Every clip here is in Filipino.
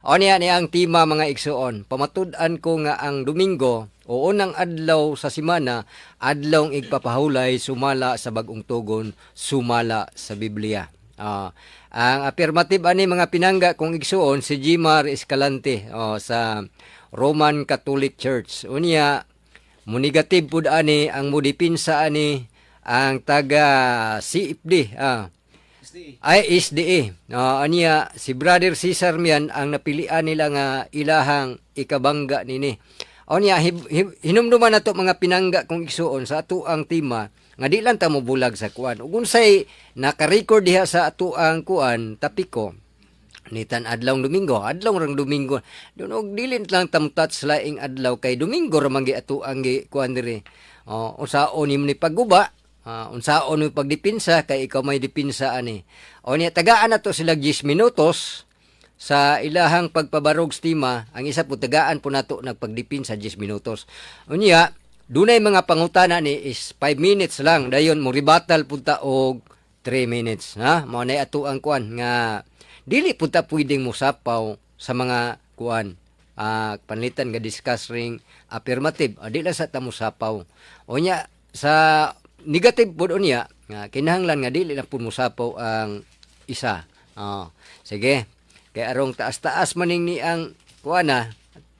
O niya ang tema mga igsuon. Pamatud-an ko nga ang Domingo o unang adlaw sa semana, adlaw igpapahulay sumala sa bagong tugon, sumala sa Biblia. Ang affirmative ani mga pinangga kung igsuon si Jimar Escalante sa Roman Catholic Church. Unya mo negative pud ani ang modipinsa ani ang taga CFD ay SDA. Aniya si Brother Cesar miyan ang napilian nila nga ilahang ikabangga nini. Aniya hinumduman nato mga pinangga kung igsuon sa ato ang tema nga di lang ta mo bulag sa kuan. Ug unsay naka-record diha sa ato ang kuan tapiko nitan adlaw Domingo, adlaw rang Domingo. Don og dili lang tam touch laing adlaw kay Domingo ra man gi ato ang kuan diri. Unsaon ni pagguba, unsaon mo pagdipinsa kay ikaw may dipinsa ani. O niya tagaan nato sila 10 minutos sa ilahang pagpabarog stima, ang isa po tagaan po nato nagpagdipinsa 10 minutos. Unya dunay mga pangutana ni is 5 minutes lang dayon mo rebuttal punta og 3 minutes ha. Mao nay ato ang kuan nga dili punta pwedeng musapaw sa mga kuan panlitan nga discuss ring affirmative di lang sa tamusapaw. Unya sa negative po niya, kinahanglan nga dili lang po musapaw ang isa. Sige, kay arong taas-taas maning ni ang kuana,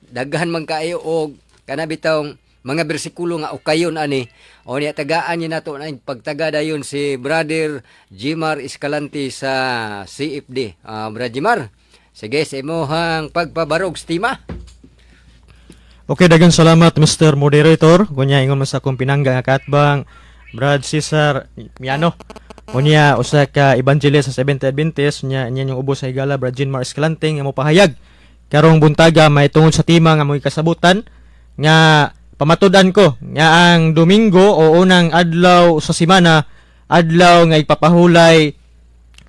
daghan man kaayo og kanabitong mga bersikulo nga ukayon ani. O niya tagaan niya nato na pagtaga dayon si Brother Jimar Escalante sa CFD. Brother Jimar, sige sa imuhang pagpabarog stima. Okay, daghang salamat Mr. Moderator. Kunya ingon man sa akong pinangga nga katbang Brad Cesar Miano. Kunya usa ka evangelist sa Seventh-day Adventist nya yung ubos sa higala Brad Jimar Escalante nga mo pahayag karong buntaga may tungod sa tema nga mo'y kasabutan nga pamatudan ko nga ang Domingo o unang adlaw sa semana, adlaw nga ipapahulay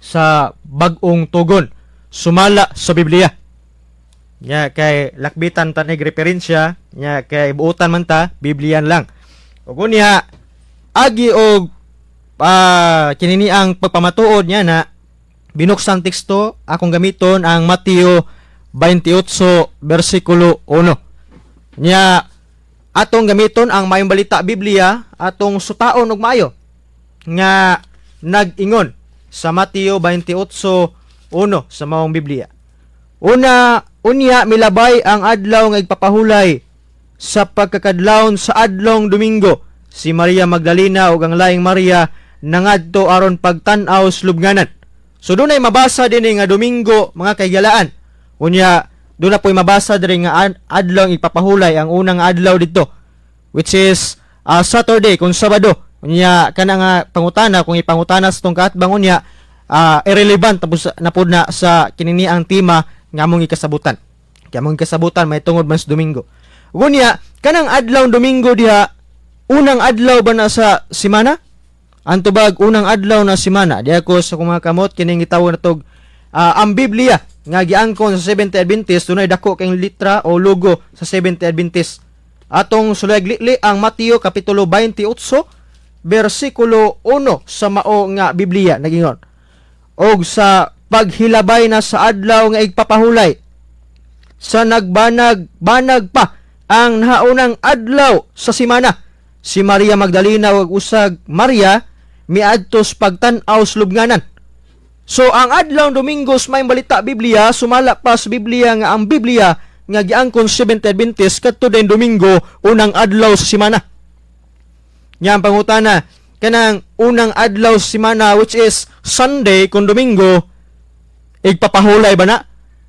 sa bagong tugon, sumala sa Biblia. Nya kay lakbitan ta nig referensya, nya kay buutan man ta Biblian lang. Ug unya agi og kinini ang pagpamatuod niya na binuksan teksto akong gamiton ang Mateo 28 versikulo 1. Nya atong gamiton ang Mayong Balita Biblia atong sutaon og maayo nga nag-ingon sa Mateo 28:1 sa maong Biblia. Unya milabay ang adlaw nga igpapahulay sa pagkakadlawon sa adlong Domingo. Si Maria Magdalena ug ang laing Maria nangadto aron pagtan-aw sa lubnganan. So dunay mabasa dinhi nga Domingo mga kaigalaan. Unya doon na po'y mabasa diri nga adlaw ipapahulay ang unang adlaw dito, which is Saturday kung Sabado. Unya kana nga pangutana kung ipangutana sa tong kaatbang unya irrelevant tapos na pud na sa kinini ang tema nga among ikasabutan. Kaya among ikasabutan may tungod man sa Domingo. Unya kanang adlaw Domingo diha unang adlaw ba na sa semana? Antubag unang adlaw na semana. Diha ko sa mga kamot kining gitawag natog ang Biblia nga giangkon sa Seventh-day Adventist dunay dako kay litra o logo sa Seventh-day Adventist. Atong sulay-li ang Mateo kapitulo 28 bersikulo 1 sa mao nga Biblia nagingon. Og sa paghilabay na sa adlaw nga igpapahulay sa nagbanag-banag pa ang nahaunang adlaw sa semana, si Maria Magdalena ug usag Maria miadtos pagtan-aw sa lubnganan. So ang adlaw Domingo sa Mayong Balita Biblia sumala pa sa Biblia nga ang Biblia nga giangkon Seventh-day Adventist kadto din Domingo unang adlaw sa semana. Nya ang pangutana kanang unang adlaw sa semana which is Sunday kung Domingo igpapahulay ba na?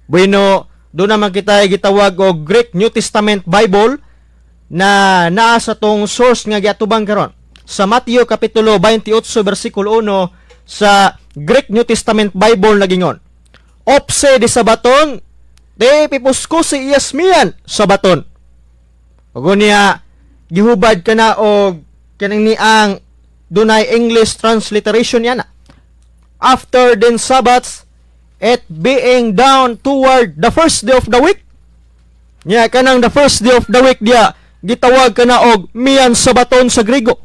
Bueno, doon naman kita gitawag og Greek New Testament Bible na naa sa tong source nga giatubang karon sa Mateo kapitulo 28 bersikulo 1 sa Greek New Testament Bible nagingon. Opse di sabaton, de pipusko si Yasmian sabaton. Ug niya gihubad kana og kanang ni ang dunay English transliteration yana. After den Sabbaths, it being down toward the first day of the week. Nya kanang the first day of the week dia gitawag kana og mian sabaton sa Griego.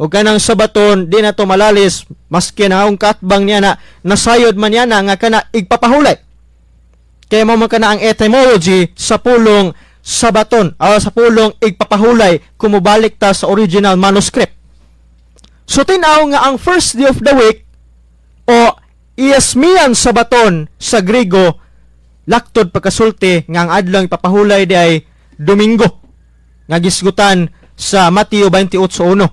O kanang sabaton di na to malalis maski na ang katbang niya na nasayod man niya na nga kana igpapahulay. kaya mo man kana ang etymology sa pulong sabaton o sa pulong igpapahulay kumubalik ta sa original manuscript. So tinaw nga ang first day of the week o iasmian sabaton sa Griego laktod pagkasulti nga ang adlaw ipapahulay di ay Domingo nga gisgutan sa Mateo 28:1.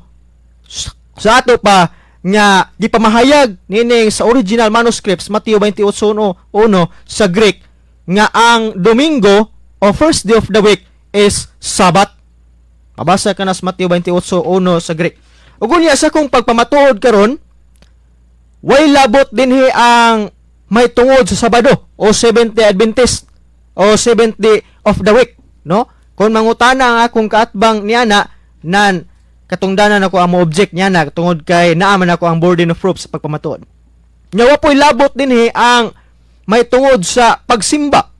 Sa ato pa nga gipamahayag nining sa original manuscripts Mateo 28:1 sa Greek nga ang Domingo o first day of the week is Sabat. Mabasa ka na sa Mateo 28:1 sa Greek. Ug unya sa kung pagpamatuod karon, way labot dinhi ang may tungod sa Sabado o Seventh Day Adventist o Seventh Day of the Week, no? Kung mangutana ang akong kaatbang niana nan katungdanan ako ang mo-object niana tungod kay naaman ako ang burden of proof sa pagpamatuod. Nyawa po'y labot dinhi ang may tungod sa pagsimba.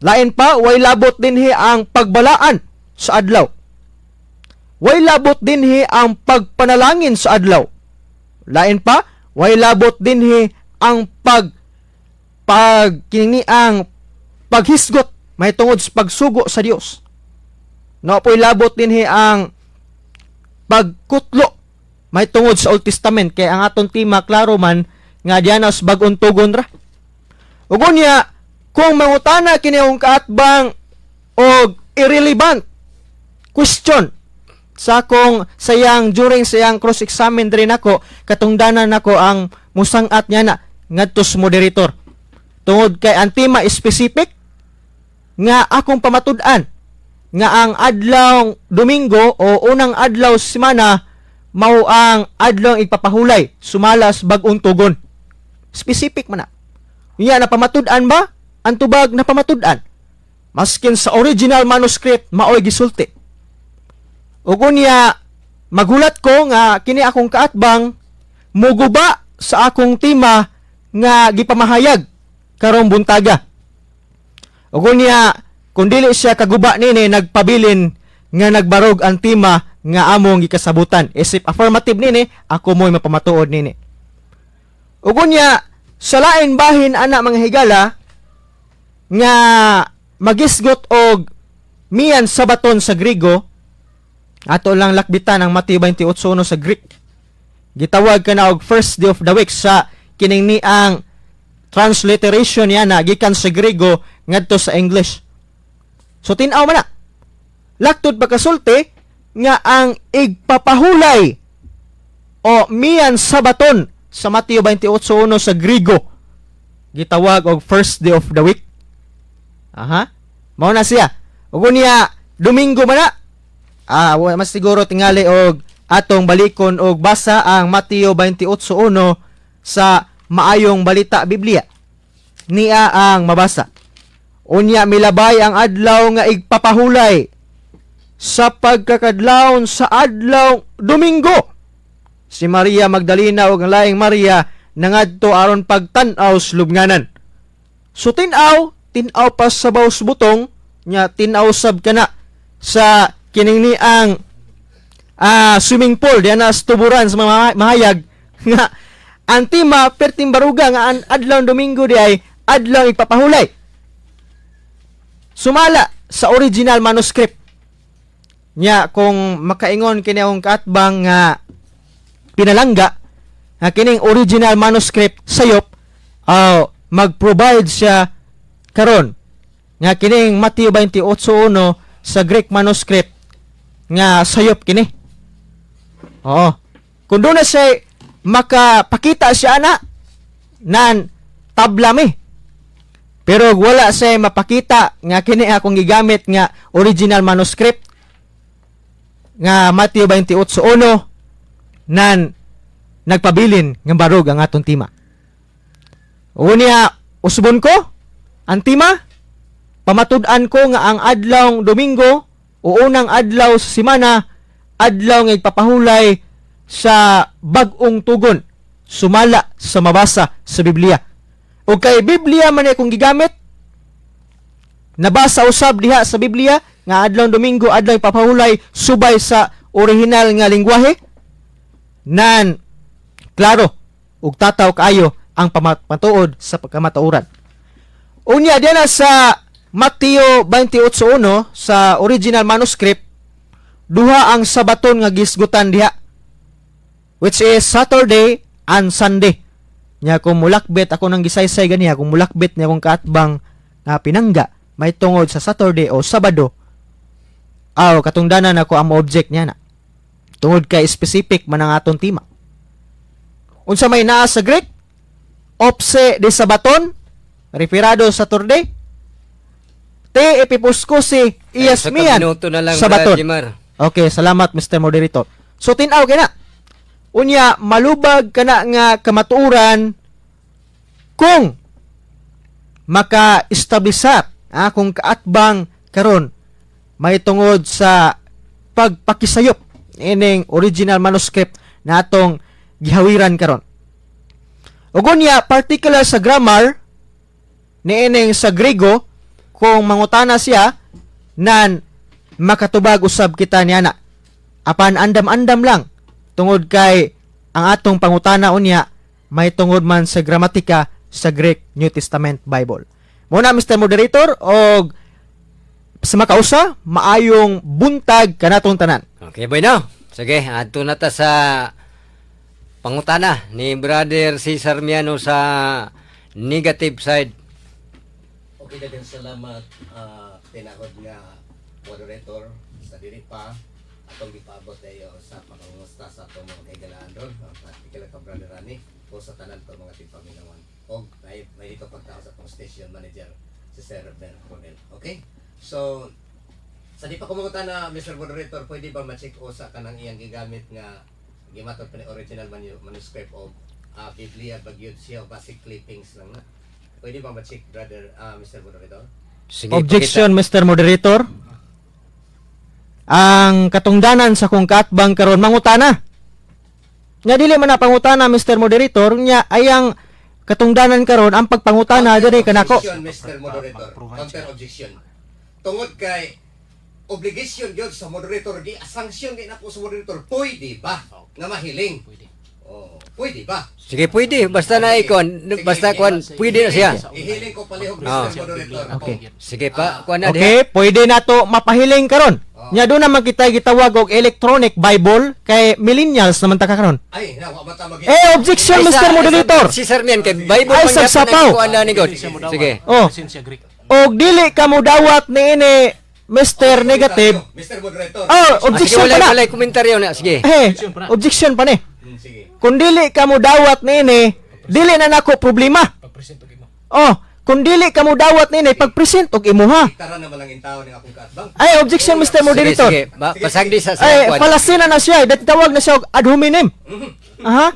Lain pa, way labot dinhi ang pagbalaan sa adlaw. Way labot dinhi ang pagpanalangin sa adlaw. Lain pa, way labot dinhi ang ang paghisgot may tungod sa pagsugo sa Dios. No po'y labot dinhi ang pagkutlo may tungod sa Old Testament kay ang aton tema klaro man nga diana sa bag-ong tugon ra. Ug unya kung mangutana kini ang kaatbang og irrelevant question sa akong during sayang cross-examine rin ako, katungdanan ako ang musang-at niya na ngadto sa moderator. Tungod kay ang tema specific nga akong pamatud-an nga ang adlaw Domingo o unang adlaw sa semana mao ang adlaw ipapahulay sumalas bag-ong tugon. Specific man na. Unya na pamatud-an ba? Ang tubag na pamatud-an. Maskin sa original manuscript maoy gisulti. Ug unya magulat ko nga kini akong kaatbang muguba sa akong tema nga gipamahayag karong buntaga. Ug unya kun dili siya kaguba nini nagpabilin nga nagbarog ang tema nga among gikasabutan. Isip affirmative nini, ako mo'y mapamatuod nini. Ug unya sa lain bahin ana mga higala nga magisgot og miyan sabaton sa Griego. Ato lang lakbitan ang Mateo 28:1 sa Greek. Gitawag ka na og first day of the week sa kining ni ang transliteration niya na gikan sa Griego ngadto sa English. So tin-aw man na. Laktod pagkasulti nga ang igpapahulay o miyan sabaton sa Mateo 28:1 sa Griego gitawag og first day of the week. Aha. Mao na siya. Ug unya Domingo man na. Mas siguro tingali og atong balikon og basa ang Mateo 28:1 sa Maayong Balita Biblia. Niya ang mabasa. Unya milabay ang adlaw nga igpapahulay sa pagkakadlawon sa adlaw Domingo. Si Maria Magdalena ug ang laing Maria nangadto aron pagtan-aw sa lubnganan. So tin-aw pa sa baws butong nya tin-aw sab kana sa kining ni ang swimming pool diyan na tuburan sa mga mahayag nga ang tema perting baruga nga ang adlaw Domingo di ay adlaw ipapahulay sumala sa original manuscript nya. Kung makaingon kini ang kaatbang nga pinalangga nga kining original manuscript sayop mag-provide siya karon nga kining Mateo 28:1 sa Greek manuscript nga sayop kini. Oo. Kung doon na siya makapakita siya na nan tabla mi. Pero wala siya mapakita nga kini akong gigamit nga original manuscript nga Mateo 28:1 nan nagpabilin nga barog ang atong tema. Unya usbon ko ang tema pamatud-an ko nga ang adlaw Domingo o unang adlaw sa semana, adlaw nga ipapahulay sa bag-ong tugon, sumala sa mabasa sa Biblia. O kay Biblia man akong gigamit, nabasa usab diha sa Biblia, nga adlaw Domingo, adlaw ipapahulay, subay sa original nga lingwahe, nan, klaro, ug tataw kaayo ang pamatuod sa pagkamatauran. Unya diyan na sa Mateo 28:1 sa original manuscript, duha ang sabaton nga gisgutan diha, which is Saturday and Sunday. Nya kung mulakbit ako nang gisaysay ganiya, kung mulakbit niya akong kaatbang nga pinangga may tungod sa Saturday o Sabado, katungdanan ako ang object niya na. Tungod kay specific man ang aton tema. Unsa may naa sa Greek? Opse de Sabaton, referado Saturday. Te epipuskosi Sa iasmian minuto na lang, Sabaton. Brad Jimar. Okay, salamat Mr. Moderator. So tin-aw kina. Unya malubag kana nga kamatuoran kung maka-establishar kung kaatbang karon may tungod sa pagpakisayop ining original manuscript na atong gihawiran karon. Ug unya particular sa grammar niining sa Grego, kung mangutana siya nan makatubag usab kita niana. Apan andam-andam lang tungod kay ang atong pangutana unya may tungod man sa gramatika sa Greek New Testament Bible. Muna Mr. Moderator, og sa makausa maayong buntag kanatong tanan. Okay, bueno. Sige, adto na ta sa pangutana ni Brother Cesar Miano sa negative side. Okay, daghang salamat tinahod nga moderator sa diri pa atong gipaabot tayo sa pangungusta sa atong mga kaigalaan ron, particular ka Brother Rani o sa tanan ko mga tipaminawan. O may dito pagtao sa atong station manager si Sir Ben Coronel. Okay? So sa di pa kumukuta na Mr. Moderator, pwede ba ma-check o sa kanang iyang gigamit nga gimatod pa ni original manuscript o Biblia bagyod siya basic clippings lang na. Pwede ba ma-check Brother Mr. Moderator? Sige, Objection Mr. Moderator. Ang katungdanan sa kung kaatbang karon mangutana. Nga dili man na pangutana Mr. Moderator, nya ayang katungdanan karon ang pagpangutana diri kanako. Objection, Mr. Moderator. Counter objection. Tungod kay obligation gyud sa moderator di sanction kay nako sa moderator, pwede ba nga mahiling? Oh, pwede ba? Sige, pwede. Basta na ikon. Basta kuan, pwede na siya. Ihiling ko palihog Ah. Mr. Moderator. Okay. Sige pa, kuan na diha. Okay, pwede na to mapahiling karon. Nya do na magkita gitawag og electronic Bible kay millennials naman ta karon. Ay, nawa mata mag Objection Mr. Moderator. Si Sir Mian kay Bible Ay, man sagsapaw. kuan na ni God. Sige. Oh. Og dili ka mo dawat niini Mr. Negative. Mr. Moderator. Oh, objection Sige, pa na. walay komentaryo na. Sige. Objection pa ni. Sige. Kung dili ka mo dawat nini, dili na nako problema. Oh, kung dili ka mo dawat nini, pag-present og imuha. Tara na malang intaw ni akong kaatbang. Ay, objection Mr. Moderator. Sige, sige. Pasagdi sa Ay, kuan. palasina na siya. Dati tawag na siya og ad hominem. Aha.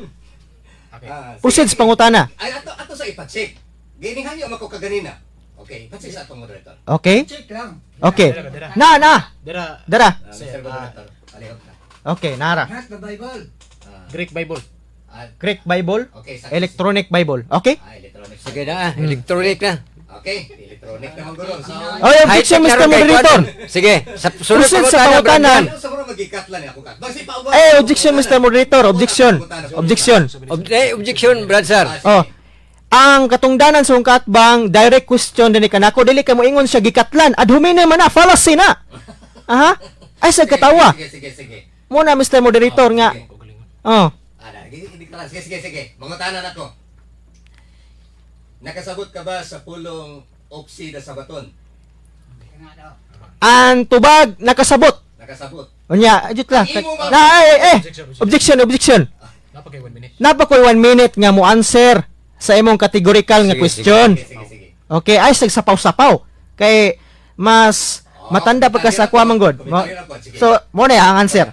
Proceed sa pangutana. Ay, ato sa ipacheck. Giningan niyo mako kaganina. Okay, ipacheck sa atong moderator. Okay? Check lang. Okay. Dara. Na. Dara, Dara. Mr. Moderator. Palihog na. Okay, nara. Lahat na Bible. Greek Bible. Greek Bible, Okay, sa electronic Bible. Okay? electronic. Sige na, electronic na. Okay, electronic naman gulo. So, Oh, objection High-tech Mr. na ron kay Moderator. kuan. Sige, sa sunod Proceed sa pangutana, pangutana. Brandon. ano sa mga magikatla ni ako kat? Basi pa Objection Mr. Moderator. Objection. Objection. Objection, Brad Sir. Oh. Ang katungdanan sa katbang direct question din kanako dili ka mo ingon siya gikatlan ad hominem man na fallacy na. Aha. Ay sa katawa. Sige. Muna Mr. Moderator nga. Oh. Sige. Mangutanan ako. Nakasabot ka ba sa pulong oksida sa baton? Ang tubag nakasabot. Nakasabot. Unya, ajut lang. Imo ba- Objection. Napakay 1 minute. Napakoy 1 minute nga mo answer sa imong categorical nga Sige, question. Sige. Okay, ay sagsapaw-sapaw. Kay mas matanda pa ka sa kuha manggod. So, mo na ang answer.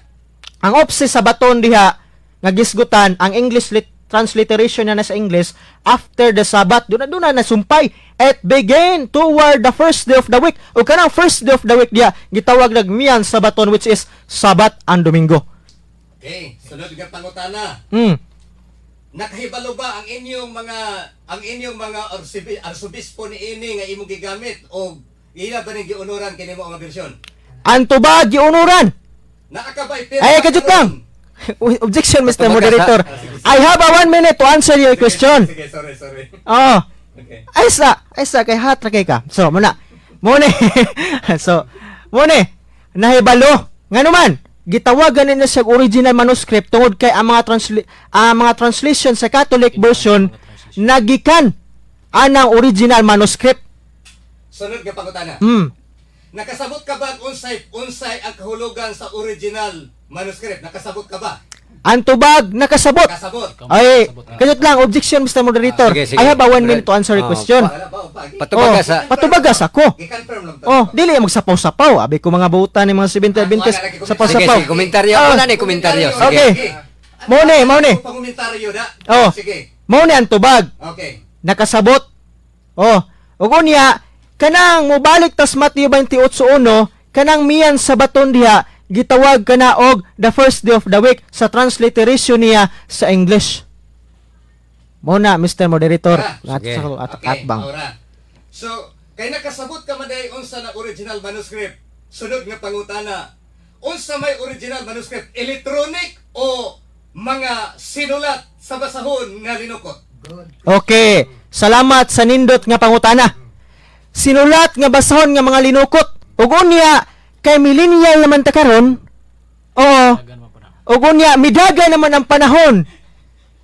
Ang opsi sa baton diha nga gisgutan ang English transliteration na sa English after the Sabbath do na nasumpay at begin toward the first day of the week. O kanang first day of the week diha gitawag nagmiyan sa baton which is Sabbath and Domingo. Okay, sunod nga pangutana. Nakahibalo ba ang inyong mga arsobispo ni ini nga imong gigamit o ila ba ning giunuran kini mo nga bersyon? Ang tubag giunuran. Nakakabay Ay, kadyo lang. Objection, Mr. Moderator. I have a 1 minute to answer your question. Sige, sorry. Oh, Okay. Ay sa kay hat ra kay ka. So muna. Muna. So muna nahibalo. Ngano man gitawagan nila sa original manuscript tungod kay ang mga translation sa Catholic version nagikan anang original manuscript. Sunod nga pangutana. Nakasabot ka ba kung unsay ang kahulugan sa original manuscript? Nakasabot ka ba? Ang tubag nakasabot. Nakasabot. Ay, kanyot lang objection Mr. Moderator. Sige. I have a 1 minute to answer your question. Wala ba? Patubaga sa Patubagas ako. I-confirm lang to. Oh, dili magsapaw-sapaw. Abi ko mga buutan ni mga 70 Adventist Sige, sapaw-sapaw. sige, komentaryo. Ah, Wala na komentaryo. Sige. Okay. Mauni. Pangomentaryo da. Oh. Sige. Mao ni ang tubag. Okay. Nakasabot. Oh, ug unya kanang mobalik tas Mateo 28:1 kanang miyan sa baton diha gitawag kana og the first day of the week sa transliteration niya sa English. Mao na Mr. Moderator. Sige. Atbang. Ora. So, kay nakasabot ka maday unsa na original manuscript. Sunod nga pangutana. Unsa may original manuscript? Electronic o mga sinulat sa basahon nga linukot? Okay. Salamat sa nindot nga pangutana. Sinulat nga basahon nga mga linukot. Ug unya kay millennial naman ta karon. Oo. Ug unya midaga naman ang panahon.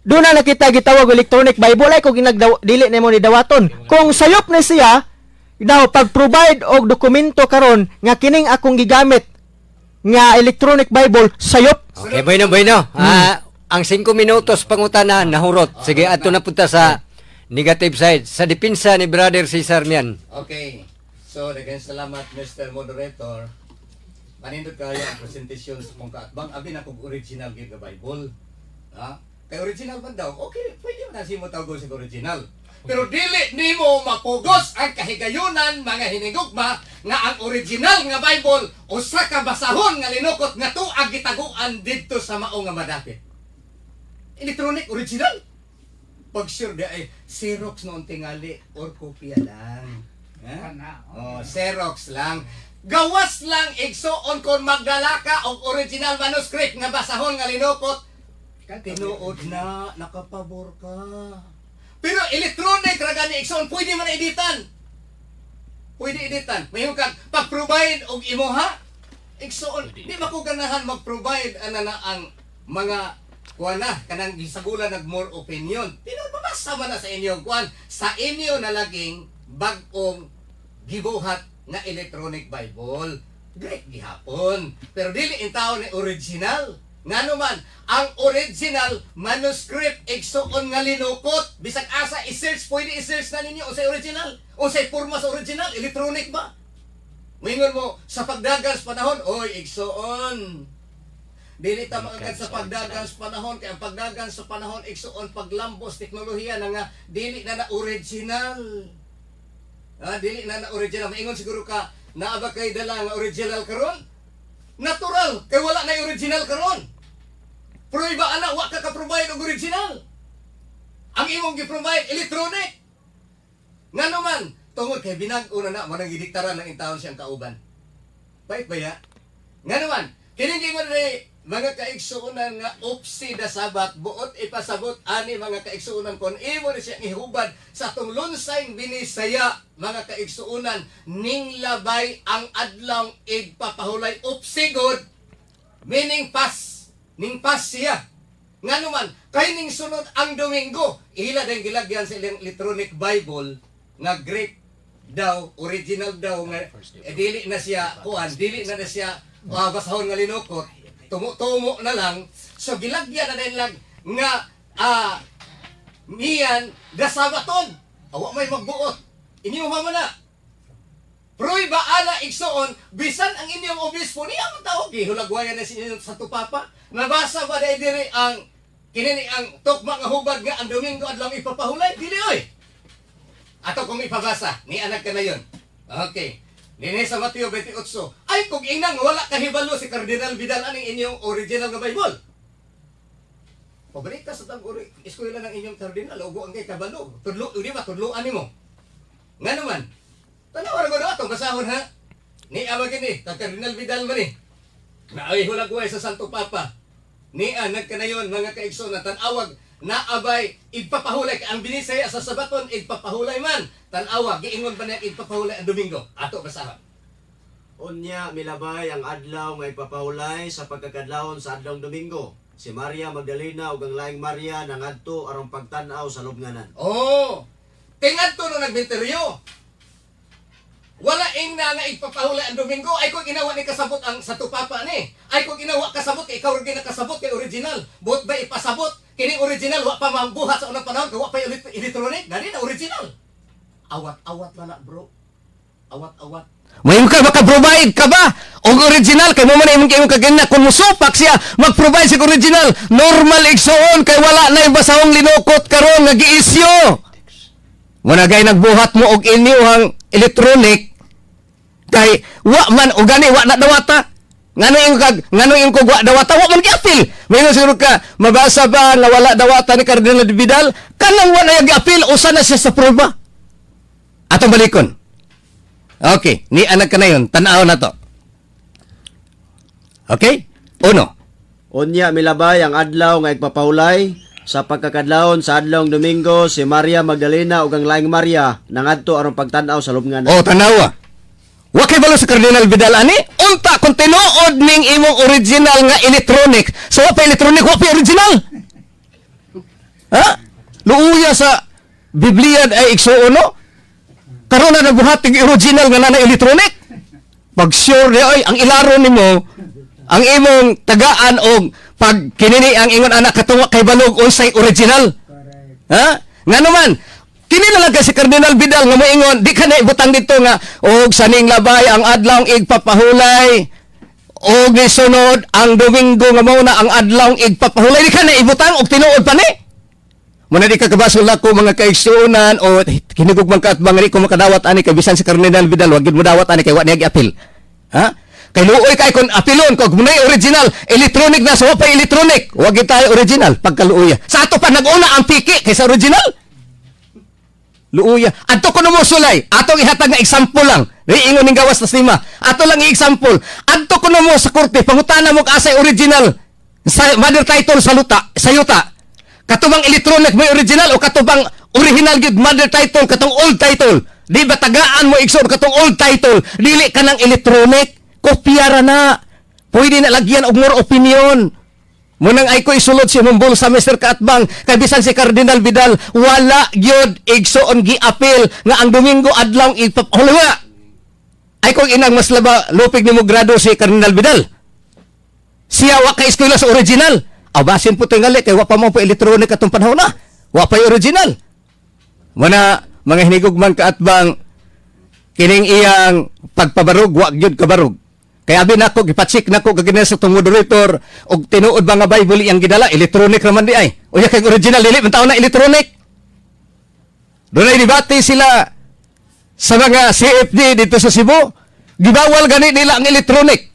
Doon na nakita gitawag electronic Bible ay kung dili na mo ni dawaton. Kung sayop na siya, daw pag-provide og dokumento karon nga kining akong gigamit nga electronic Bible sayop. Okay, bueno. Ang 5 minutos pangutana nahurot. Sige, ato na punta sa negative side. Sa depensa ni Brother Cesar Mian. Okay. So, daghang salamat Mr. Moderator. Manindot kayo ang presentasyon sa kong kaatbang. Abi na kong original gid nga Bible. Ha? Kay original man daw. Okay, pwede man na simo tawgon sa original. Pero dili nimo mapugos ang kahigayunan mga hinigugma nga ang original nga Bible usa ka basahon nga linukot nga tuag gitaguan didto sa mao nga madapit. Electronic original. Pag sure di ay Xerox noon tingali or kopya lang. Ha? Oh, Xerox lang. Gawas lang igsuon kon magdala ka og original manuscript nga basahon nga linukot. Tinuod na, nakapabor ka. Pero electronic ra gani igsoon pwede man editan. Pwede editan. Mayroon kang pag-provide og imuha. Igsoon, di ba ko ganahan mag-provide ana na ang mga kuan na kanang gisagulan nag more opinion. Pinabasa man na sa inyo kuan sa inyo na laging bag-ong gibuhat nga electronic Bible. Great gihapon. Pero dili in taon ni original. Ngano man, ang original manuscript igsuon nga linukot. Bisag asa i-search, pwede i-search na ninyo unsay original. Unsay forma sa original, electronic ba? Mingon mo sa pagdagan sa panahon, oy igsuon. Dili ta maagad sa pagdagan sa panahon kay ang pagdagan sa panahon igsuon paglambos teknolohiya na nga dili na original. Dili na original. Maingon siguro ka naa ba kay dala nga original karon? Natural kay wala na original karon. Pero iba ana wa ka provide og original. Ang imong gi-provide electronic. Ngano man tungod kay binag-o na mo nang gidiktaran ng intawon siyang kauban. Bait ba ya? Ngano man kini gingon ni mga kaigsuonan nga upsi da sabat buot ipasabot ani mga kaigsuonan kon imo ni siya ihubad sa atong lunsay binisaya mga kaigsuonan ning labay ang adlaw igpapahulay upsi god meaning ning pas siya ngano man kay ning sunod ang Domingo ila dang gilagyan sa ilang electronic Bible nga great daw original daw nga dili na siya kuan dili na siya basahon nga linukot tumo na lang so gilagyan na din lang nga miyan gasabaton awa may magbuot inyo na proy ba ala igsoon bisan ang inyong obispo niya ang tawag gihulagwayan na siya sa tupapa nabasa ba dai diri ang kinini ang tukma nga hubad nga ang Domingo adlaw ipapahulay dili oy ato kung ipabasa ni anak ka na yon okay. Nini sa Mateo 28. Ay, kung inang wala kahibalo si Cardinal Vidal aning inyong original nga Bible. Pabalik ka sa tag-uri, eskwela ng inyong Cardinal, ugo ang kay kabalo. Tudlo, di ba, tudloan nimo. Nga naman, tanaw ko na itong basahon ha. Ni amagin ni, Cardinal Vidal man ni. Naay hulagway sa Santo Papa. Ni anak ka na yun, mga kaigso na tanawag, naabay igpapahulay ang binisay sa sabaton igpapahulay man tan-awa giingon ba niya igpapahulay ang Domingo ato basahon. Unya milabay ang adlaw nga ipapahulay sa pagkakadlawon sa adlawng Domingo. Si Maria Magdalena ug ang laing Maria nangadto aron pagtan-aw sa lubnganan. Oh, tingadto no nagminteryo. Wala ing na nga igpapahulay ang Domingo ay kung ginawa ni kasabot ang sa tupapa ni. Ay kung ginawa kasabot kay ikaw rin nakasabot kay original. Buot ba ipasabot kining original wa pa mambuhat sa unang panahon kay wa pa electronic dali na original. Awat-awat na bro. Awat-awat. May ka maka-provide ka ba? Og original kay mo man imong kay kagina kun musupak siya mag-provide sa original. Normal igsoon kay wala na basahong linukot karon nga giisyo. Muna gay nagbuhat mo og inyuhang electronic kay wa man o gani wa na dawata. Ngano yung kog wa dawata wa man gi-apil. Mayroon siguro ka mabasa ba nga wala dawata ni Cardinal Vidal kanang wa na gi-apil usa na siya sa prueba. Atong balikon. Okay, ni anak ka na yun. Tanaw na to. Okay? Uno. Unya milabay ang adlaw nga ipapahulay sa pagkakadlawon sa adlawng Domingo. Si Maria Magdalena ug ang laing Maria nangadto aron pagtan-aw sa lubnganan. O, tanawa. Wa kay balo sa Cardinal Vidal ani? Unta kung tinuod ning imong original nga electronic. So wa pa electronic, wa pa original. Ha? Luuya sa Biblia ay igsuono. Karon na nabuhatig original nga na electronic. Pag sure ay ang ilaro nimo ang imong tagaan og pag kinini ang ingon anak katungwa kay balog unsay original. Ha? Ngano man kini na lang si Cardinal Vidal nga moingon di ka na ibutang dito nga og saning labay ang adlawng igpapahulay og nisunod ang Domingo nga mao na ang adlawng igpapahulay di ka na ibutang og tinuod pa ni. Muna di ka kabasol na ko mga kaigsuunan o kinugog man ka at bang ko makadawat ani kay bisan si Cardinal Vidal wag gid mo dawat ani kay wa niya gi-apil. Ha? Kay luoy kay kon apilon kog munay original electronic na so pa electronic wag gid tayo original pagkaluoya. Sa ato pa nag-una ang piki kaysa original. Luoya. Adto ko mo sulay. Atong ihatag nga example lang. Riingon ning gawas na sima. Ato lang i-example. Adto ko mo sa korte pangutana mo asay original sa mother title sa luta, sa yuta. Katubang electronic mo original o katubang original gid mother title katong old title. Di ba tagaan mo igsod katong old title, dili ka ng electronic, kopya ra na. Pwede na lagyan og more opinion. Munang ay ko isulod si Mumbol sa Mr. Kaatbang kay bisan si Cardinal Vidal wala gyud igsoon gi-apil nga ang Domingo adlaw ipapahulawa. Ay kung inang mas laba lupig nimo grado si Cardinal Vidal. Siya wa kay eskwela sa original. Abasin po tingali kay wa pa mo po electronic atong panahon na. Wa pa original. Muna mga hinigog man kaatbang kining iyang pagpabarog wa gyud kabarog. Kaya abi nako gipatsik nako kagina sa tong moderator og tinuod ba nga Bible iyang gidala electronic raman di ay. Unya kay original dili man taon na electronic. Dunay debate sila sa mga CFD dito sa Cebu. Gibawal gani nila ang electronic.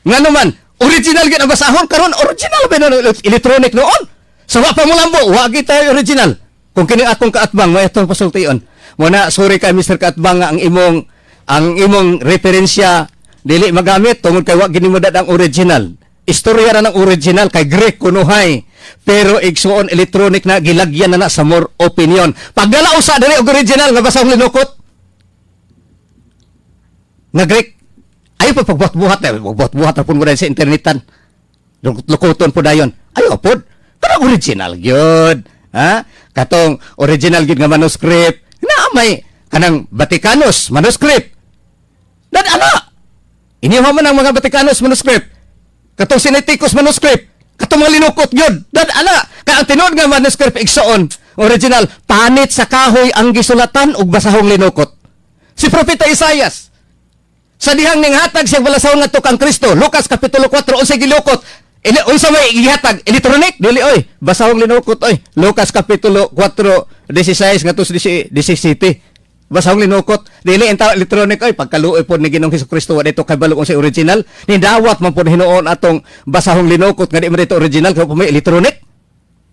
Ngano man original gid ang basahon karon original ba no electronic noon. So wa pa mo lambo, wa gid tayo original. Kung kini atong kaatbang may atong pasultion. Muna sorry kay Mr. Kaatbang nga ang imong referensya dili magamit tungod kay wa gid mo ang original. Istorya ra ng original kay Greek kunuhay. Pero igsuon electronic na gilagyan na sa more opinion. Pagdala usa dili og original nga basahon linukot. Nga Greek ay pa pagbuhat-buhat na. Pagbuhat-buhat na po mo rin sa internetan. Lukuton po dayon. Ayaw po. Kanang original yun. Ha? Katong original yun nga manuscript. Na may kanang Vaticanus manuscript. Dadala. Inihaw man ang mga Vaticanus manuscript. Katong Sinaiticus manuscript. Katong mga linukot yun. Dadala. Kaya ang tinuod nga manuscript igsoon. Original. Panit sa kahoy ang gisulatan ug basahong linukot. Si Propeta Isaias. Sa dihang ning hatag siyang balasahon ngadto kang Kristo, Lucas kapitulo 4 unsay gilukot? Unsa may gihatag? Electronic dili oy, basahong linukot oy. Lucas kapitulo 4:16 ngadto sa 17. Basahong linukot, dili enta electronic oy pagkaluoy pod ni Ginoong Hesukristo wa dito kay balo unsay original. Ni dawat man pod hinuon atong basahong linukot nga di man dito original kay may electronic.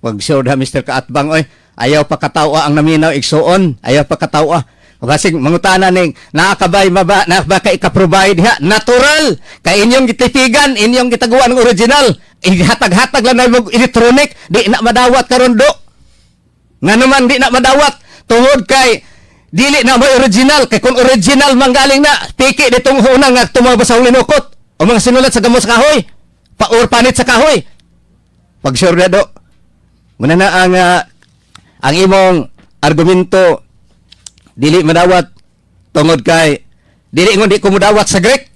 Wag sure ha Mr. Kaatbang oy. Ayaw pa katawa ang naminaw igsuon, ayaw pa katawa. O kasing mangutana ning nakakabay maba na ba kay ka-provide ha natural kay inyong gitipigan inyong gitaguan ng original ihatag-hatag lang na mo electronic di na madawat karon do nga naman di na madawat tungod kay dili na mo original kay kung original manggaling na piki ditong una nga tumaba sa linukot o mga sinulat sa gamos kahoy pa or panit sa kahoy pag sure na do muna na ang imong argumento dili madawat tungod kay dili ngon di ko mudawat sa Greek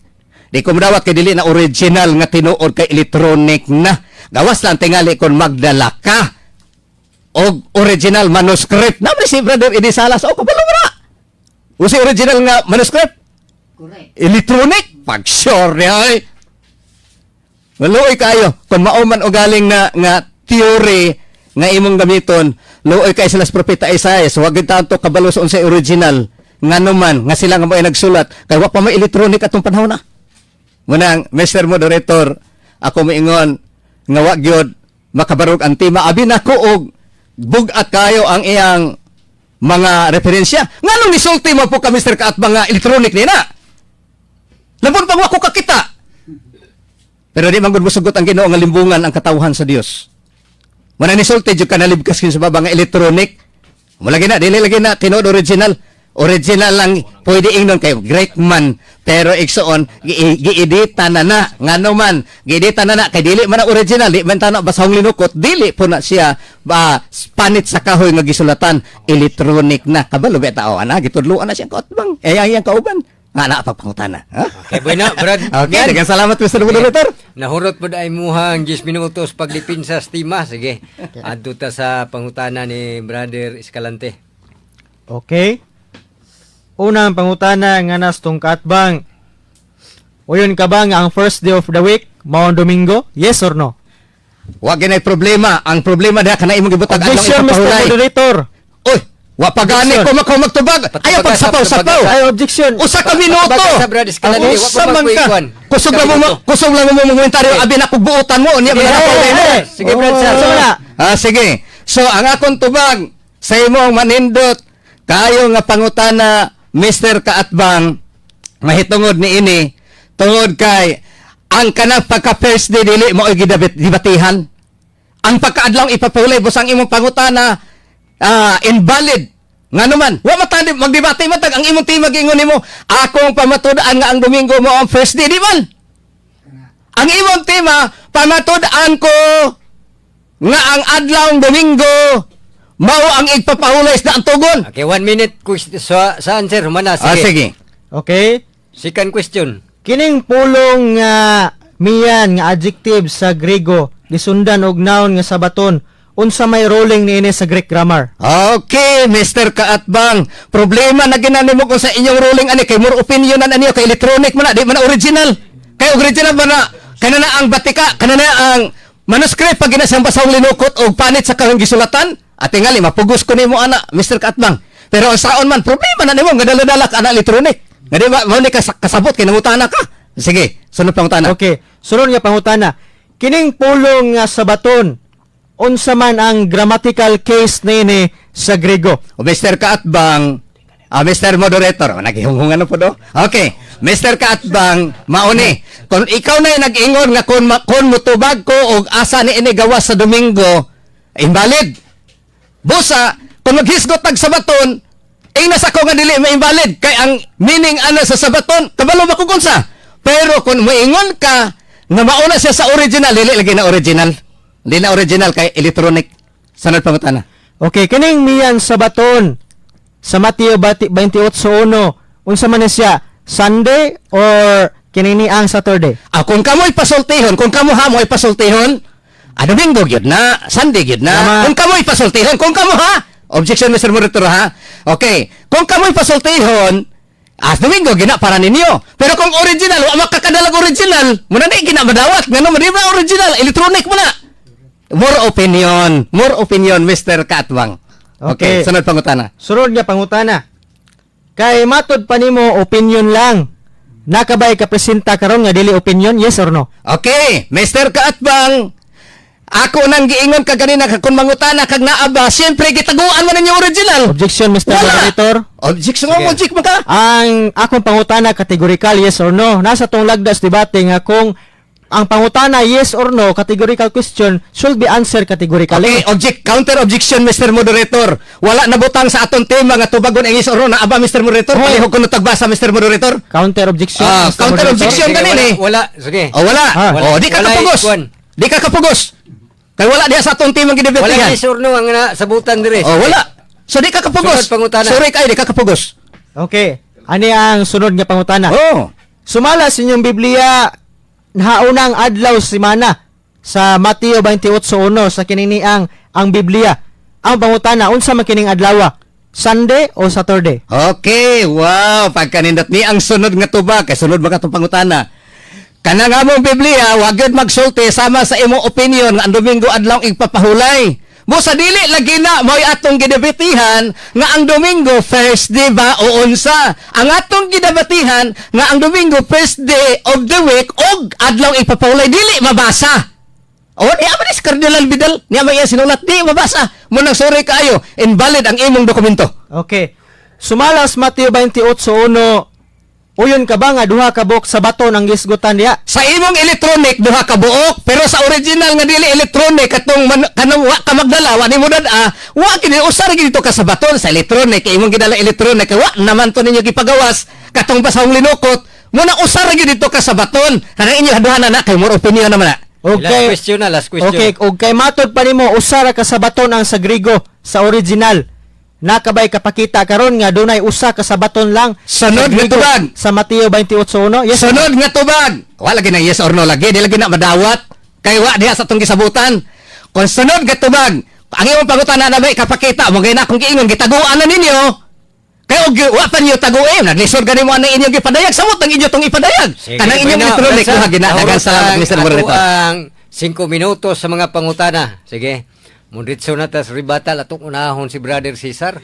di ko mudawat kay dili na original nga tinuod kay electronic na gawas lang tingali kon magdala ka og original manuscript na si brother Eddie Salas o kabalo mo na usi original nga manuscript Correct. electronic pag sure niya ay maluoy kayo kung mauman o galing na nga theory nga imong gamiton luoy kay sila sa propeta Isaiah so wag tanto kabalo sa unsay original nga naman nga sila nga mo ay nagsulat kay wa pa may electronic atong panahon na munang Mr. Moderator ako moingon nga wa gyud makabarog ang tema abi nako og bugat kayo ang iyang mga referensya nganong nisulti mo po ka Mr. Kaatbang nga electronic ni na labon pang wa ko kakita pero di man gud mosugot ang Ginoo nga limbungan ang katawhan sa Dios. Muna ni sulti jud ka nalibkas kin sa baba nga electronic. Mula gina dili lagi na tinuod original. Original lang pwede ingnon kay great man pero igsoon giedita na ngano man giedita na kay dili man na original di man tana basahong linukot dili po na siya panit sa kahoy nga gisulatan electronic na kabalo ba tao ana gitudloan na siya kautbang yang kauban nga na pagpangutana ha Okay, bueno, Brad. okay daghang salamat Mr. Moderator. Nahurot po ay muhang 10 minutos pagdipinsa sa tima. Sige, adto ta sa pangutana ni Brother Escalante. Okay. Unang pangutana nga nas tong Kaatbang. Uyon ka ba nga ang first day of the week mao Domingo? Yes or no? Wa ginay problema. Ang problema diha kana imong gibutag adlaw Objection, Mr. ipapahulay. Moderator. Oy, wa pagani ko makaw magtubag. Ayaw pagsapaw-sapaw. Ay, objection. Usa ka minuto. Baka sa Brad Escalante, wa pa Usa man ka. magkuikuan. Kusog lang mo, kusog lang mo komentaryo abi na kog buotan mo unya Sige, mga sige, Brad, sa sige. So ang akong tubag sa imong manindot kayo nga pangutana Mr. Kaatbang mahitungod ni ini tungod kay ang kanang pagka first day dili mo gidabatihan. Ang pagkaadlaw ipapulay busang imong pangutana invalid. Nga naman, wa matandi magdebate matag ang imong team magingon nimo. Akong pamatud-an nga ang Domingo mo ang first day di man. Ang imong tema pamatud-an ko nga ang adlawng Domingo mao ang igpapahulay na ang tugon. Okay, 1 minute sa answer. Humana, sige. Sige. Okay. Second question. Kining pulong nga miyan nga adjective sa Grego gisundan og noun nga sabaton unsa may rolling niini sa Greek grammar? Okay, Mr. Kaatbang. Problema na ginani mo kung sa inyong ruling ani kay more opinion na aniyo kay electronic man na di man na original. Kay original man na kanana ang batika, kanana ang manuscript pag ginasang basahong linukot og panit sa kahong gisulatan. At tingali mapugos ko nimo ana, Mr. Kaatbang. Pero ang saon man problema na nimo nga dala-dala ka ana electronic. Nga di ba mo ni kasabot kay nangutana ka. Sige, sunod pangutana. Okay. Sunod nga pangutana. Kining pulong nga sabaton unsa man ang grammatical case niini sa Grego? O Mr. Kaatbang, Mr. Moderator, naghihunghungan na po do. Okay, Mr. Kaatbang, mauni. Kung ikaw na nag-ingon nga kung mutubag ko og asa ni ini gawas sa Domingo, invalid. Busa, kung maghisgot tag sabaton, nasa ko nga dili ma-invalid. Kay ang meaning ana sa sabaton, kabalo ba kung sa? Pero kung moingon ka, nga mauna siya sa original, dili lagi na original. Hindi na original kay electronic. Sunod pangutana. Okay, kining miyan sabaton sa Mateo 28:1 unsa man ni siya? Sunday or kinini ang Saturday? Kung kamo'y pasultihon, kung kamo ha mo'y pasultihon, Domingo gyud na, Sunday gyud na. Tama. Kung kamo'y pasultihon, kung kamo ha. Objection, Mr. Moderator ha. Okay, kung kamo'y pasultihon, Domingo gina para ninyo. Pero kung original, wa makakadalag original, muna na gina madawat. Ngano man di ba original, electronic mo na. More opinion, Mr. Kaatbang. Okay, Okay. sunod pangutana. Sunod nga pangutana. Kay matod pa nimo opinion lang. Nakabay ka presenta karon nga dili opinion, yes or no? Okay, Mr. Kaatbang, Ako nang giingon ka ganina kung mangutana kag naaba, siyempre gitaguan mo ninyo original. Objection, Mr. Wala. Moderator. Objection mo, object mo ka. Ang akong pangutana categorical yes or no. Nasa tong lagdas debate nga kung ang pangutana yes or no categorical question should be answered categorically. Okay, counter objection, Mr. Moderator. Wala na butang sa aton tema nga tubagon ang yes or no na aba, Mr. Moderator. Hoy. Palihog ko tagbasa, Mr. Moderator. Counter objection. Ah, Mr. counter Moderator. objection. Sige, ganun eh. wala. Sige. Oh, wala. Ah. Oh, di ka Wala kapugos. ikuan. Di ka kapugos. Kaya wala diha sa atong tema Wala gidebatihan. yes or no ang sabutan dire. Oh, wala. So di ka kapugos. Sunod pangutana. Sorry kayo, di ka kapugos. Okay. Ani ang sunod nga pangutana. Oh. Sumala sa inyong Biblia nahaunang adlaw simana sa Mateo 28:1 sa kinini ang Biblia. Ang pangutana unsa man kining adlaw? Sunday o Saturday? Okay, wow. Pagkanindot ni ang sunod nga tubag. Kay sunod ba ka itong pangutana? Kanang among Biblia, wag yun magsulti sama sa imong opinion nga ang Domingo adlaw igpapahulay. Mo sa dili lagi na mo'y atong gidebatihan nga ang Domingo first day ba o unsa. Ang atong gidebatihan nga ang Domingo first day of the week og adlaw igpapahulay dili mabasa. O niya man is Cardinal Vidal, niya man iya sinulat di mabasa. Mo nang sorry kaayo, invalid ang imong dokumento. Okay. Sumalas Mateo 28:1 uyon ka ba nga duha ka buok sa baton ang gisgutan diya? Sa imong electronic duha ka buok, pero sa original nga dili electronic katong kanang wa ka magdala wa nimo dad wa kini usar gid dito ka sa baton sa electronic kay imong gidala electronic kay wa naman to ninyo gipagawas katong basahong linukot mo na usar gid dito ka sa baton kanang inyo haduhan na kay more opinion naman na. Last Okay. question na, last question. Okay, og kay matod pa nimo usara ka sa baton ang sa Griego sa original. Nakabay kapakita karon nga dunay usa ka sa baton lang Sunod sa nga Griego tubag. sa Mateo 28:1. Yes. Sunod nga tubag. Wa lagi na yes or no lagi, di lagi na madawat kay wa diha sa tong gisabutan. Kung sunod nga tubag, ang imong pangutana na ba kapakita mo gay na kung giingon gitaguan na ninyo. Kay og wa pa niyo taguin, naglisod gani mo ana inyong gipadayag samot ang inyo tong ipadayag. Kanang inyong electronic duha ginadagan salamat Mr. Moderator. Ang 5 minutos sa mga pangutana. Sige. Mundritso na tas ribatal atong unahon si Brother Cesar.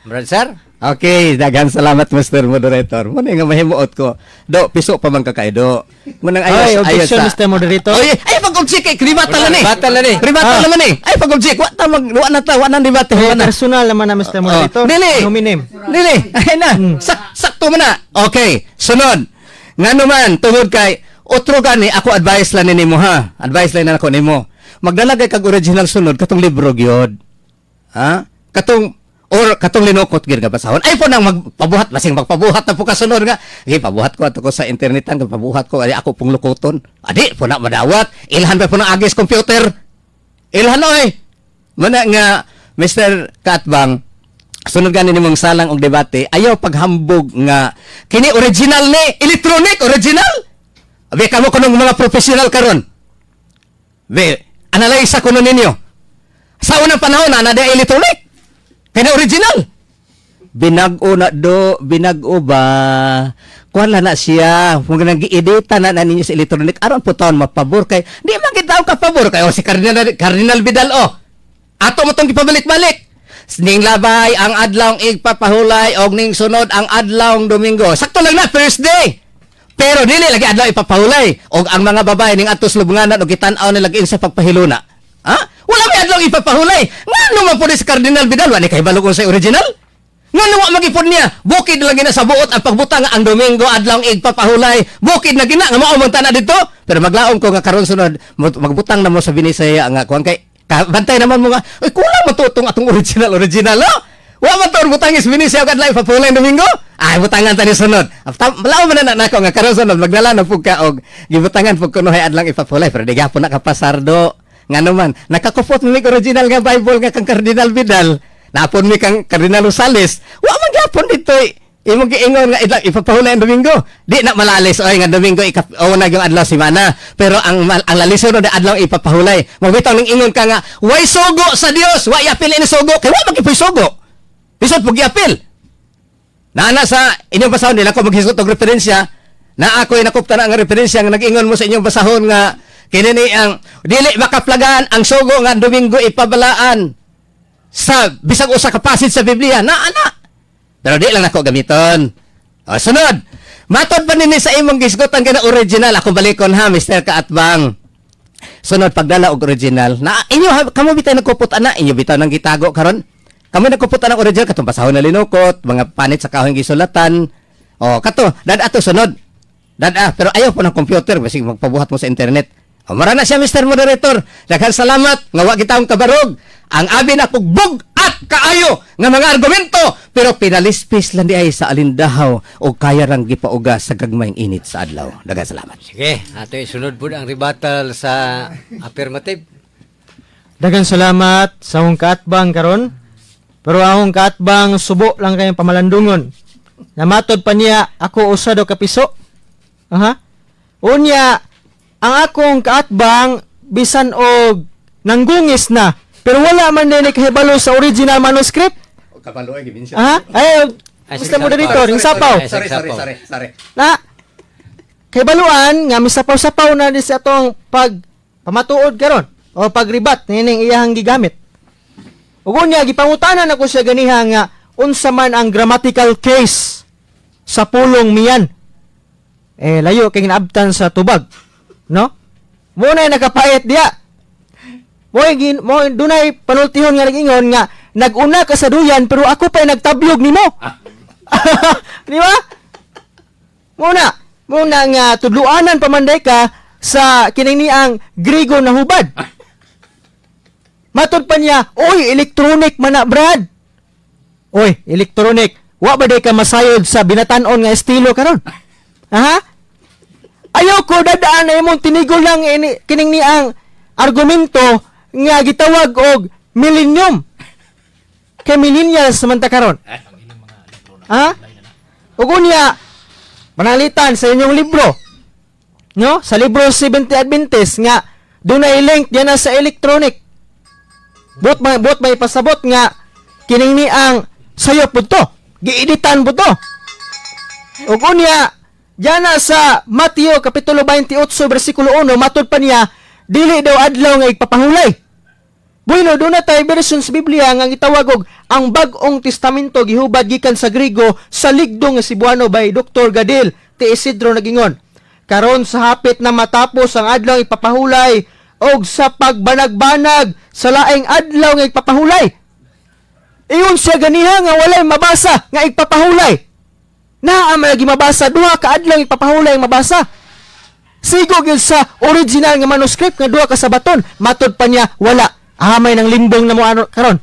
Brother Cesar? Okay, daghang salamat Mr. Moderator. Mo nga mahimuot ko. Do, piso pa man kakay do. Mo nang Ay, ayos objection, sa. Mr. Moderator. Oy, ay pag-object kay ribatal na ni. Ribatal na ni. Ribatal Ah. naman ni. Ay pag-object wa ta mag wa na ta, wa nang debate Eh, wa na. personal naman na Mr. Moderator. Dili. Nominim. Dili. Ay na. Sakto man na. Okay, sunod. Ngano man tungod kay otro gani ako advice lang nimo ha. Advice lang na ako nimo. Magdalagay kag original sunod katong libro gyud. Ha? Katong linukot gid nga basahon. Ay po nang magpabuhat basing magpabuhat na po kasunod nga. Gi pabuhat ko ato ko sa internetan pabuhat ko ay ako pong lukoton. Adi po na madawat. Ilhan pa po ng agis computer. Ilhan oy. Mana nga Mr. Katbang sunod gani nimong salang og debate ayaw paghambog nga kini original ni electronic original. Abi kamo kunong mga professional karon. Be, analyze ko ninyo. Sa unang panahon na electronic. Kaya original. Binag-o na do, binag-o ba? Kuhala na siya. Kung nag-i-edita na ninyo sa electronic, aron po taon mapabor kay, di magitaw ka pabor kay, si Cardinal Vidal, ato mo itong ipabalik-balik. Ning labay ang adlaw igpapahulay og ning sunod ang adlaw Domingo. Sakto lang na, first day. Pero dili lagi adlaw ipapahulay og ang mga babae ning atos lubnganan og gitan-aw nila sa pagpahiluna. Ha? Wala may adlaw ipapahulay. Ngano man po si Cardinal Vidal wala kay balukon sa original? Ngano wa magipon niya? Bukid lagi na sa buot ang pagbutang nga ang Domingo adlaw igpapahulay. Bukid na gina nga mao man na dito. Pero maglaom ko nga karon sunod magbutang na mo sa Binisaya nga kuan kay bantay naman mo nga ay kulang matutong atong original no? Wa man to butangis Binisaya kad live papulay Domingo. Ay butangan tani sunod. Malaw man na nako nga karon sunod magdala na pug ka og gibutangan pug kuno hay adlang ipapulay pero di gyapon nakapasardo. Ngano man nakakupot mi original nga Bible nga kang Cardinal Vidal. Napon mi kang Cardinal Rosales. Wa man gyapon dito. Imong giingon nga idlang ipapahulay ang Domingo. Di na malalis oy nga Domingo una gyud adlaw semana. Pero ang lalisod na adlaw ipapahulay. Magbitaw ning ingon ka nga way sugo sa Dios, way apil ini sugo. Kay wa magipoy sugo. Bisod pug giapil. Naana sa inyong basahon nila ko maghisgot og referensya na ako'y nakuptan ang referensya nga nag-ingon mo sa inyong basahon nga kini ni ang dili makaplagan ang sugo nga Domingo ipabalaan sa bisag usa ka pasid sa Biblia na ana. Pero di lang nako gamiton. O sunod. Matod pa nini sa imong gisgotan kana original ako balikon ha Mr. Kaatbang. Sunod pagdala og original. Na inyo kamo bitaw nagkupot ana, inyo bitaw nang gitago karon. Kamo nagkupot ana og original katong pasahon na linukot, mga panit sa kahoy gisulatan. Oh, kato, dad ato sunod. Dad pero ayaw po ng computer basig magpabuhat mo sa internet. O mara na siya Mr. Moderator. Daghang salamat nga wa kitang kabarog. Ang abi na kugbog at kaayo nga mga argumento pero pinalispis lang di ay sa alindahaw o kaya rang gipauga sa gagmayng init sa adlaw. Daghang salamat. Sige, ato isunod po ang rebuttal sa affirmative. Daghang salamat sa akong kaatbang karon. Pero akong kaatbang subo lang kayong pamalandungon. Namatod pa niya ako usa daw ka piso. Aha. Unya ang akong kaatbang bisan og nanggungis na pero wala man din kahibalo sa original manuscript. Kapalo ay gimin Aha. Ay, Mr. Moderator, yung sapaw. Sorry. Na kahibaluan nga misapaw-sapaw na din sa atong pamatuod karon o pagribat nining iyahang gigamit. Ug unya gipangutanan ako siya ganiha nga unsa man ang grammatical case sa pulong miyan. Layo kay naabtan sa tubag, no? Mo na nakapait diya. Mo dunay panultihon nga nag-ingon nga nag-una ka sa duyan pero ako pa'y nagtabyog nimo. Di ba? Muna nga tudluanan pamanday ka sa kining niang Grigo na hubad. Matod pa niya, oy, electronic man na, Brad. Oy, electronic. Wa ba day ka masayod sa binatanon nga estilo karon? Ha? Ayaw ko dadaan na imong tinigol lang kining niang argumento nga gitawag og millennium. Kay millennials samanta karon. Ha? Ug unya panalitan sa inyong libro. No? Sa libro 70 Adventist nga dunay link diyan sa electronic. Bot may pasabot nga kining ni ang sayop pud to. Gieditan pud to. Ug unya diyan sa Mateo kapitulo 28 bersikulo 1 matud pa niya dili daw adlaw nga igpapahulay. Bueno, doon na tayo version sa Biblia nga gitawag og ang Bag-ong Testamento gihubad gikan sa Grigo sa ligdong nga Cebuano by Dr. Gadil T. Isidro nagingon. Karon sa hapit na matapos ang adlaw nga ipapahulay og sa pagbanag-banag sa laing adlaw nga ipapahulay. Iyon siya ganiha nga walay mabasa nga ipapahulay. Naa man lagi mabasa duha ka adlaw nga ipapahulay ang mabasa. Sigo gyud sa original nga manuscript nga duha ka sabaton. Matod pa niya wala. Hamay ng limbong na mo ano karon.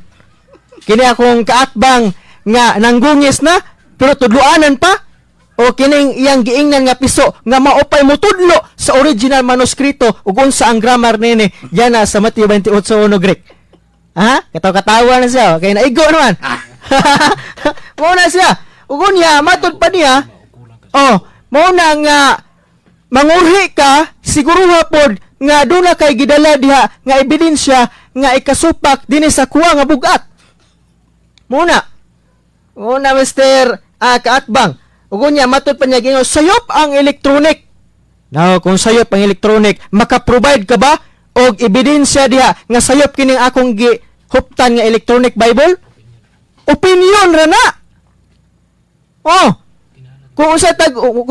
Kini akong kaatbang nga nanggungis na pero tudloanan pa o kining iyang giingnan nga piso nga maopay mo tudlo sa original manuskrito ug unsa ang grammar nini yana sa Mateo 28:1 Greek. Ha? Katawa na siya kay naigo naman. Mo na siya. Ug unya matod pa niya. Mo na nga mangurhi ka siguro pod nga duna kay gidala diha nga ebidensya nga ikasupak dinhi sa kuha nga bugat. Muna Mr. Kaatbang. Ug unya matod pa niya gingon sayop ang electronic. Now kung sayop ang electronic, maka-provide ka ba og ebidensya diha nga sayop kining akong gihuptan nga electronic Bible? Opinion ra na. Kung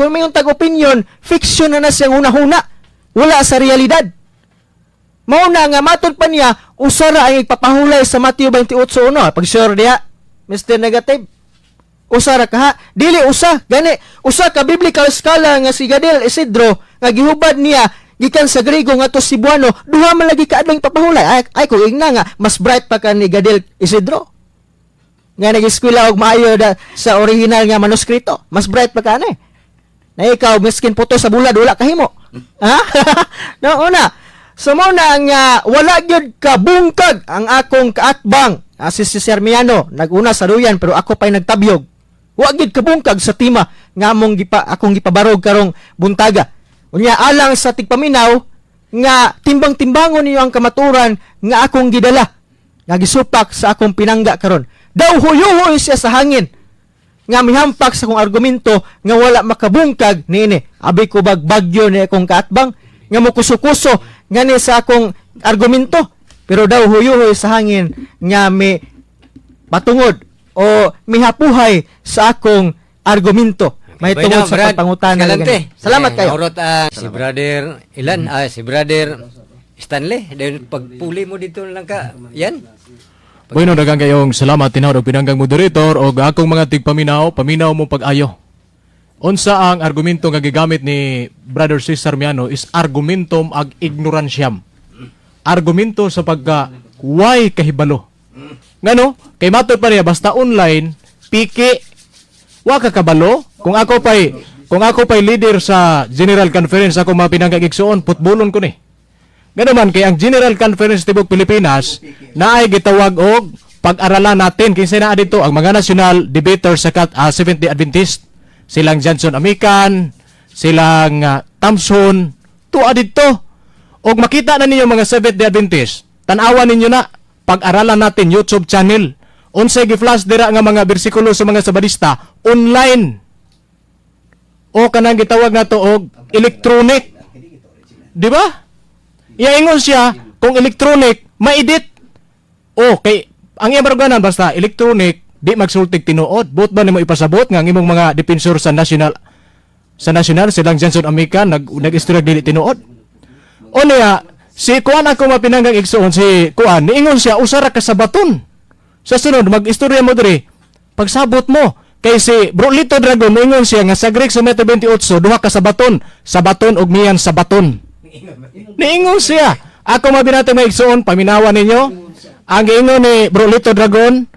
may tag opinion, fiction na siyang hunahuna. Wala sa realidad. Mauna nga matod pa niya usara ang ipapahulay sa Mateo 28:1. Pag sure diha, Mr. Negative. Usara ka ha? Dili usa, gani. Usa ka biblical scholar nga si Gadil Isidro nga gihubad niya gikan sa Grigo nga to Cebuano, duha man lagi ka adlong ipapahulay. Ay ko igna nga mas bright pa ka ni Gadil Isidro. Nga nag-eskwela og maayo sa original nga manuskrito. Mas bright pa ka na eh. Na ikaw miskin puto sa bulad wala kahimo. Ha? No, una. So mo na nga wala gyud ka bungkag ang akong kaatbang. Si Sermiano naguna sa duyan pero ako pa'y nagtabyog. Wa gyud ka bungkag sa tima nga akong gipabarog karong buntaga. Unya alang sa tigpaminaw nga timbang-timbangon niyo ang kamaturan nga akong gidala. Nga gisupak sa akong pinangga karon. Daw huyo-huyo siya sa hangin. Nga mihampak sa akong argumento nga wala makabungkag niini. Abi ko bagbagyo ni akong kaatbang nga mukuso-kuso nga ni sa akong argumento. Pero daw huyo-huyo sa hangin nga mi patungod o mihapuhay sa akong argumento. May tungod sa pagpangutan na ganito. Salamat kayo. Naurot si Brother Ilan, si Brother Stanley, dahil pagpuli mo dito lang ka, yan. Bueno, daghang kayong salamat tinawag og pinanggang moderator o akong mga tigpaminaw, paminaw mo pag-ayo. Unsa ang argumento nga gigamit ni Brother Cesar Miano is argumentum ag ignorantiam. Argumento sa pagka why kahibalo. Ngano? Kay matod pa niya basta online, piki wa ka kabalo. Kung ako pa'y leader sa General Conference ako mga pinanggang igsuon, putbulon ko ni. Gano man kay ang General Conference tibok Pilipinas naay gitawag og pag-aralan natin kinsa naa dito ang mga national debaters sa Seventh-day Adventist, silang Johnson Amican, silang Thompson, tuwa dito. Og makita na ninyo mga Seventh-day Adventist, tan-awan ninyo na pag-aralan natin YouTube channel. Unsay gi-flash dira nga mga bersikulo sa mga Sabadista online. O kanang gitawag nato og electronic. Di ba? Iaingon siya kung electronic ma-edit. Okay, ang iyang baruganan basta electronic di magsultig tinuod. Buot ba nimo ipasabot nga ang imong mga defensor sa national silang Johnson Amica nag-istorya dili tinuod. O niya si kuan ako mapinanggang igsuon si kuan niingon siya usara ka sa baton. Sa sunod mag-istorya mo diri pagsabot mo kay si Bro Lito Dragon niingon siya nga sa Greek sa Metro 28 duha ka sa baton og miyan sa baton. Niingon siya. Ako mabinatay may igsuon, paminawan ninyo. Ang ingon ni Bro Lito Dragon,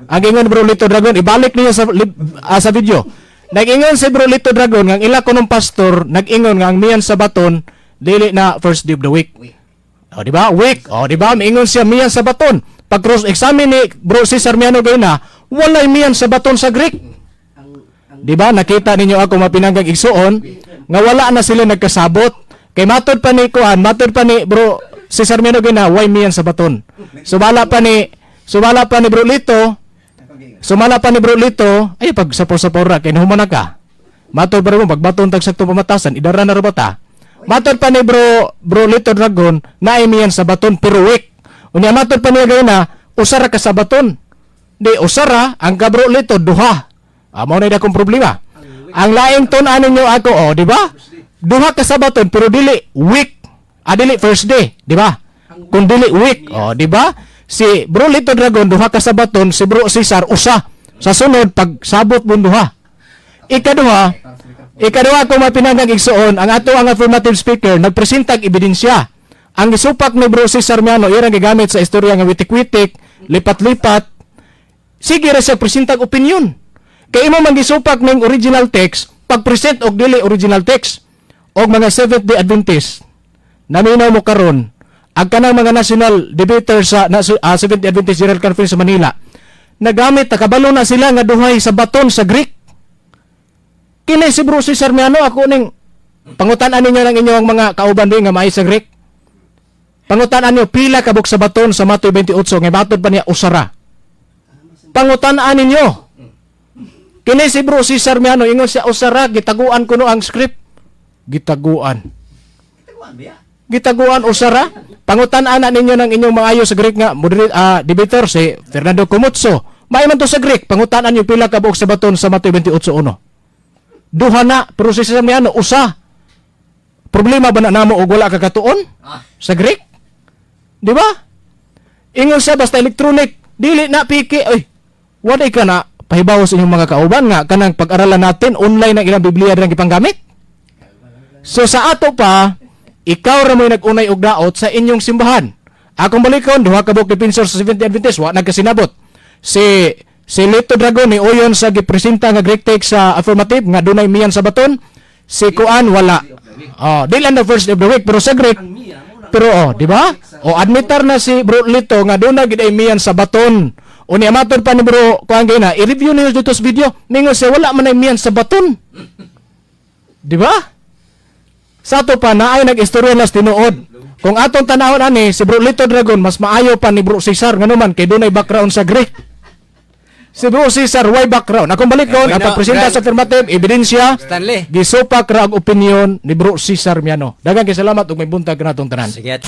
ibalik niyo sa video. Nag-ingon si Bro Lito Dragon, ang ila ko ng pastor, nag-ingon nga ang miyan sa baton, dili na first day of the week. O, diba? Week. O, diba? Miingon siya miyan sa baton. Pag cross-examine ni Bro Cesar Miano gayna, walay miyan sa baton sa Greek. Diba? Nakita ninyo ako mapinanggang igsuon, nga wala na sila nagkasabot. Kay matod pa ni Bro Cesar Miano gina why miyan sa baton. Sumala pa ni Bro Lito. Ay pag sapor-sapora kay nahuman na ka. Matod pa mo pag baton tag sakto pamatasan idara na robata. Matod pa ni Bro Lito Dragon na miyan sa baton pero week. Unya matod pa niya gina usara ka sa baton. Di usara ang ka Bro Lito duha. Mao na akong problema. Ang laing tun-an ninyo ako di ba? Duha ka sa baton pero dili week. Dili first day, di ba? Kung dili week, di ba? Si Bro Lito Dragon duha ka sa baton, si Bro Cesar usa. Sa sunod pagsabot mo duha. Ikaduha ko mapinanggang igsuon ang ato ang affirmative speaker nagpresentag ebidensya. Ang gisupak ni Bro Cesar Miano ira gigamit sa istorya nga witik-witik, lipat-lipat. Sige ra siya presentag opinion. Kay imo man gisupak ning original text, pag-present og dili original text. Og mga Seventh-day Adventist naminaw mo karon ang kanang mga national debaters sa Seventh-day Adventist General Conference sa Manila nagamit nakabalo na sila nga duhay sa baton sa Greek. Kini si Bro Cesar Miano ako ning pangutan-an ninyo ng inyong mga kauban din nga maay sa Greek. Pangutan-an niyo pila kabuk sa baton sa Mateo 28 nga batod pa niya usara. Pangutan-an ninyo. Kini si Bro Cesar Miano ingon siya usara gitaguan kuno ang script. Gitaguan usara. Pangutan-ana ninyo ng inyong mga ayo sa Greek nga debater si Fernando Comutso. May man to sa Greek, pangutan-an niyo pila ka buok sa baton sa Mateo 28:1. Duha na pero si Cesar Miano usa. Problema ba na namo og wala ka katuon sa Greek? Di ba? Ingon siya basta electronic, dili na piki. Oy, wala ka na pahibaw sa inyong mga kauban nga kanang pag-aralan natin online ang ilang Biblia dirang gipanggamit. So sa ato pa, ikaw ra mo'y nag-unay og daot sa inyong simbahan. Akong balikon, duha ka buok defensor sa Seventh-day Adventist, wa nagkasinabot. Si Lito Dragon ni Oyon sa gipresenta nga Greek text sa affirmative nga dunay miyan sa baton. Si Kuan wala. Dili na first of the week pero sa Greek. Pero di ba? Admitar na si Bro Lito nga dunay gid ay miyan sa baton. O ni amaton pa ni Bro kuan gina, i-review niyo dito sa video. Ningon siya wala man ay miyan sa baton. Di ba? Sa ato pa na ay nag-istorya nas tinuod. Kung atong tanahon ani si Bro Lito Dragon mas maayo pa ni Bro Cesar nganuman kay dunay background sa Greek. Si Bro Cesar way background. Akong balik kon ang pagpresenta sa affirmative ebidensya. Stanley. Gisupak ra ang opinion ni Bro Cesar Miano. Daghang salamat ug may buntag kanatong tanan. Sige.